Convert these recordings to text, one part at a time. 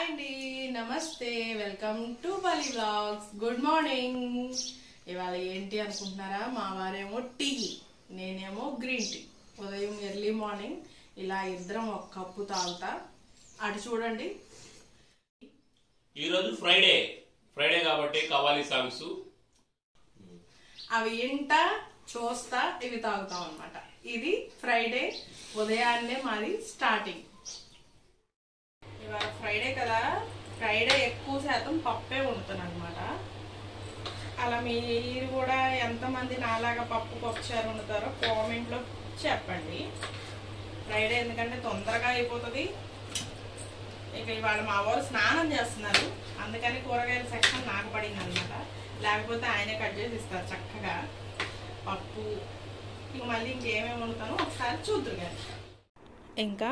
అండి నమస్తే welcome to బలి వ్లాగ్స్. Good morning. ఇవాళ ఏంటి అనుకుంటున్నారా? మా వారేమో టీ, నేనేమో గ్రీన్ టీ. ఉదయం ఎర్లీ మార్నింగ్ ఇలా ఇద్దరం ఒక కప్పు తాగుతా. అటు చూడండి. ఈరోజు ఫ్రైడే కాబట్టి కవ్వాలి సాంగ్స్ అవి ఇంటా చూస్తా ఇవి తాగుతాం అన్నమాట. ఇది ఫ్రైడే ఉదయాన్నే మాది స్టార్టింగ్. ఇవాళ ఫ్రైడే కదా, ఫ్రైడే ఎక్కువ శాతం పప్పే వండుతాను అనమాట. అలా మీరు కూడా ఎంతమంది నాలాగా పప్పు చారు వండుతారో కామెంట్లో చెప్పండి. ఫ్రైడే ఎందుకంటే తొందరగా అయిపోతుంది. ఇక ఇవాళ మా వారు స్నానం చేస్తున్నారు, అందుకని కూరగాయల సెక్షన్ నాకు పడింది అనమాట. లేకపోతే ఆయనే కట్ చేసి ఇస్తారు చక్కగా పప్పు. ఇక మళ్ళీ ఇంకేమేమి వండుతానో ఒకసారి చూద్దురు కానీ. ఇంకా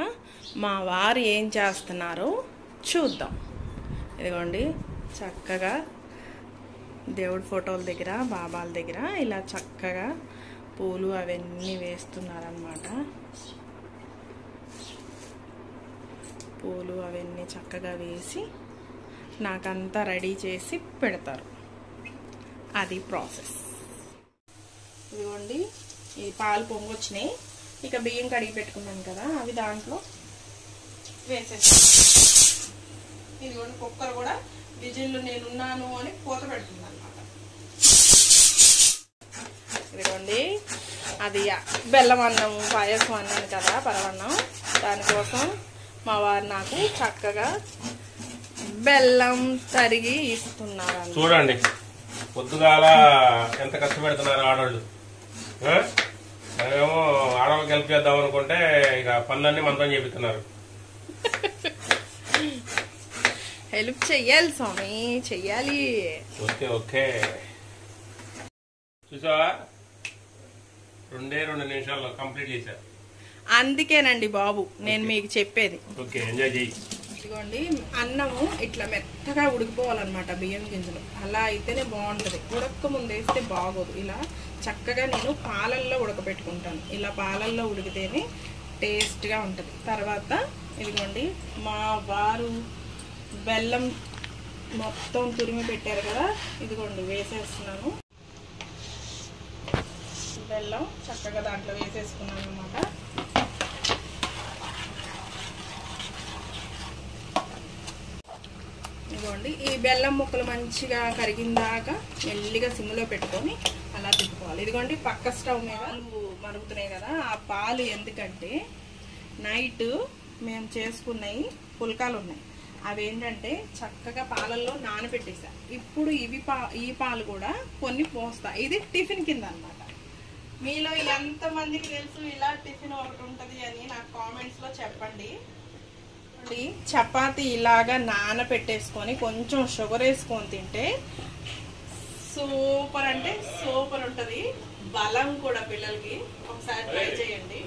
మా వారు ఏం చేస్తున్నారో చూద్దాం. ఇదిగోండి, చక్కగా దేవుడి ఫోటోల దగ్గర, బాబాల దగ్గర ఇలా చక్కగా పూలు అవన్నీ వేస్తున్నారనమాట. పూలు అవన్నీ చక్కగా వేసి నాకంతా రెడీ చేసి పెడతారు. అది ప్రాసెస్. ఇదిగోండి, ఈ పాలు పొంగొచ్చినాయి. ఇక బియ్యం కడిగి పెట్టుకున్నాను కదా, అవి దాంట్లో వేసేస్తాను. ఇదిగోండి, కుక్కర్ కూడా విజిల్లు నేనున్నాను అని పూత పెడుతుంది అనమాట. ఇదిగోండి, అది బెల్లం అన్నం పాయసం అన్నాను కదా, పరవన్నం. దానికోసం మా వారు నాకు చక్కగా బెల్లం తరిగి ఇస్తున్నారు. చూడండి, పొద్దుగాల ఎంత కష్టపెడుతున్నారు ఆడవాళ్ళు. మేమేమో ఆడవాళ్ళకి హెల్ప్ చేద్దాం అనుకుంటే ఇక పనులన్నీ మనతో చేపిస్తున్నారు. హెల్ప్ చెయ్యాలి స్వామి, చెయ్యాలి. ఓకే ఓకే, చూసావా? 2 నిమిషాల్లో కంప్లీట్ చేశారు. అందుకేనండి బాబు నేను మీకు చెప్పేది. ఓకే, ఎంజాయ్ చేయి. ఇదిగోండి, అన్నము ఇట్లా మెత్తగా ఉడికిపోవాలన్నమాట బియ్యం గింజలు. అలా అయితేనే బాగుంటుంది. ఉడక ముందు వేస్తే బాగోదు. ఇలా చక్కగా నేను పాలల్లో ఉడకబెట్టుకుంటాను. ఇలా పాలల్లో ఉడికితేనే టేస్ట్గా ఉంటుంది. తర్వాత ఇదిగోండి, మా వారు బెల్లం మొత్తం తురిమి పెట్టారు కదా, ఇదిగోండి వేసేస్తున్నాను. బెల్లం చక్కగా దాంట్లో వేసేసుకున్నాను అన్నమాట. ఇదిగోండి, ఈ బెల్లం ముక్కలు మంచిగా కరిగిందాక మెల్లిగా సిమ్లో పెట్టుకొని అలా తిప్పుకోవాలి. ఇదిగోండి, పక్క స్టవ్ మీద మరుగుతున్నాయి కదా, ఆ పాలు ఎందుకంటే నైట్ మేము చేసుకున్నాయి పుల్కాలు ఉన్నాయి. అవి ఏంటంటే చక్కగా పాలల్లో నానబెట్టేసా. ఇప్పుడు ఈ పాలు కూడా కొన్ని పోస్తా. ఇది టిఫిన్ కింద అనమాట. మీలో ఎంతమందికి తెలుసు ఇలా టిఫిన్ ఒకటి ఉంటుంది అని నాకు కామెంట్స్లో చెప్పండి. చపాతీ ఇలాగా నానబెట్టేసుకొని కొంచెం షుగర్ వేసుకొని తింటే సూపర్ అంటే సూపర్ ఉంటుంది. బలం కూడా పిల్లలకి. ఒకసారి ట్రై చేయండి.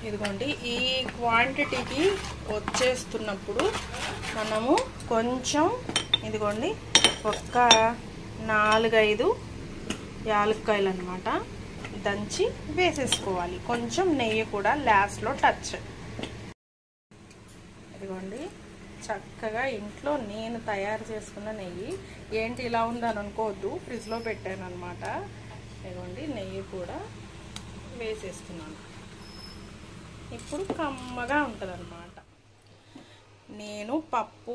ఇదిగోండి, ఈ క్వాంటిటీకి వచ్చేస్తున్నప్పుడు మనము కొంచెం ఇదిగోండి ఒక్క 4-5 యాలక్కాయలు అన్నమాట దంచి వేసేసుకోవాలి. కొంచెం నెయ్యి కూడా లాస్ట్లో టచ్. ఇదిగోండి, చక్కగా ఇంట్లో నేను తయారు చేసుకున్న నెయ్యి. ఏంటి ఇలా ఉందని అనుకోవద్దు, ఫ్రిడ్జ్లో పెట్టాను అనమాట. ఇదిగోండి, నెయ్యి కూడా వేసేస్తున్నాను. ఇప్పుడు కమ్మగా ఉంటుంది అనమాట. నేను పప్పు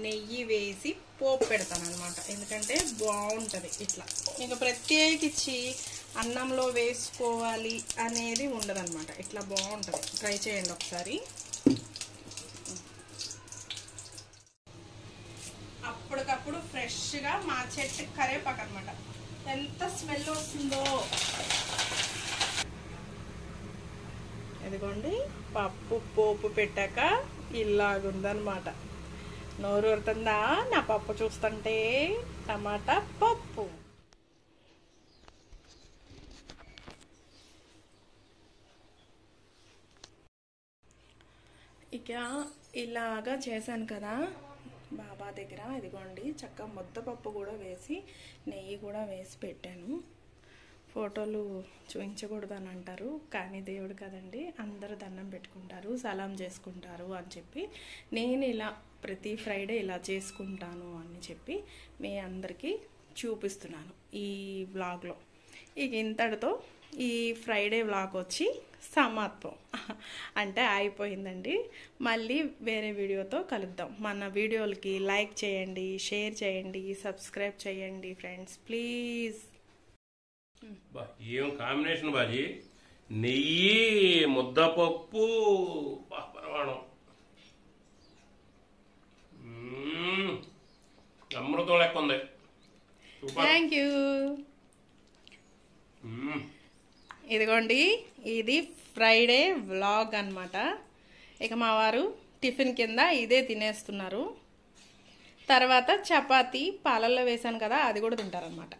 నెయ్యి వేసి పోపు పెడతాను అనమాట, ఎందుకంటే బాగుంటుంది ఇట్లా. ఇంకా ప్రత్యేకించి అన్నంలో వేసుకోవాలి అనేది ఉండదన్నమాట. ఇట్లా బాగుంటుంది. ట్రై చేయండి ఒకసారి. అప్పటికప్పుడు ఫ్రెష్గా మా చెట్టు కరేపాకు అనమాట. ఎంత స్మెల్ వస్తుందో. ఇదిగోండి, పప్పు పోపు పెట్టాక ఇలాగుందనమాట. నోరు ఊరుతుందా నా పప్పు చూస్తుంటే? టమాటా పప్పు. ఇక ఇలాగా చేశాను కదా బాబా దగ్గర. ఇదిగోండి, చక్కగా ముద్దపప్పు కూడా వేసి నెయ్యి కూడా వేసి పెట్టాను. ఫోటోలు చూపించకూడదు అని అంటారు, కానీ దేవుడు కదండి, అందరూ దండం పెట్టుకుంటారు, సలాం చేసుకుంటారు అని చెప్పి నేను ఇలా ప్రతి ఫ్రైడే ఇలా చేసుకుంటాను అని చెప్పి మీ అందరికీ చూపిస్తున్నాను ఈ వ్లాగ్లో. ఇక ఇంతటితో ఈ ఫ్రైడే వ్లాగ్ వచ్చి సమాప్తం అంటే అయిపోయిందండి. మళ్ళీ వేరే వీడియోతో కలుద్దాం. మన వీడియోలకి లైక్ చేయండి, షేర్ చేయండి, సబ్స్క్రైబ్ చేయండి ఫ్రెండ్స్ ప్లీజ్. ఏం కాంబినేషన్ బాజీ, నెయ్యి ముద్దపప్పు పరమాణం, అమృతం లెక్క ఉంది. Thank you. ఇదిగోండి, ఇది ఫ్రైడే వ్లాగ్ అన్నమాట. ఇక మా వారు టిఫిన్ కింద ఇదే తినేస్తున్నారు. తర్వాత చపాతీ పాలల్లో వేసాను కదా, అది కూడా తింటారనమాట.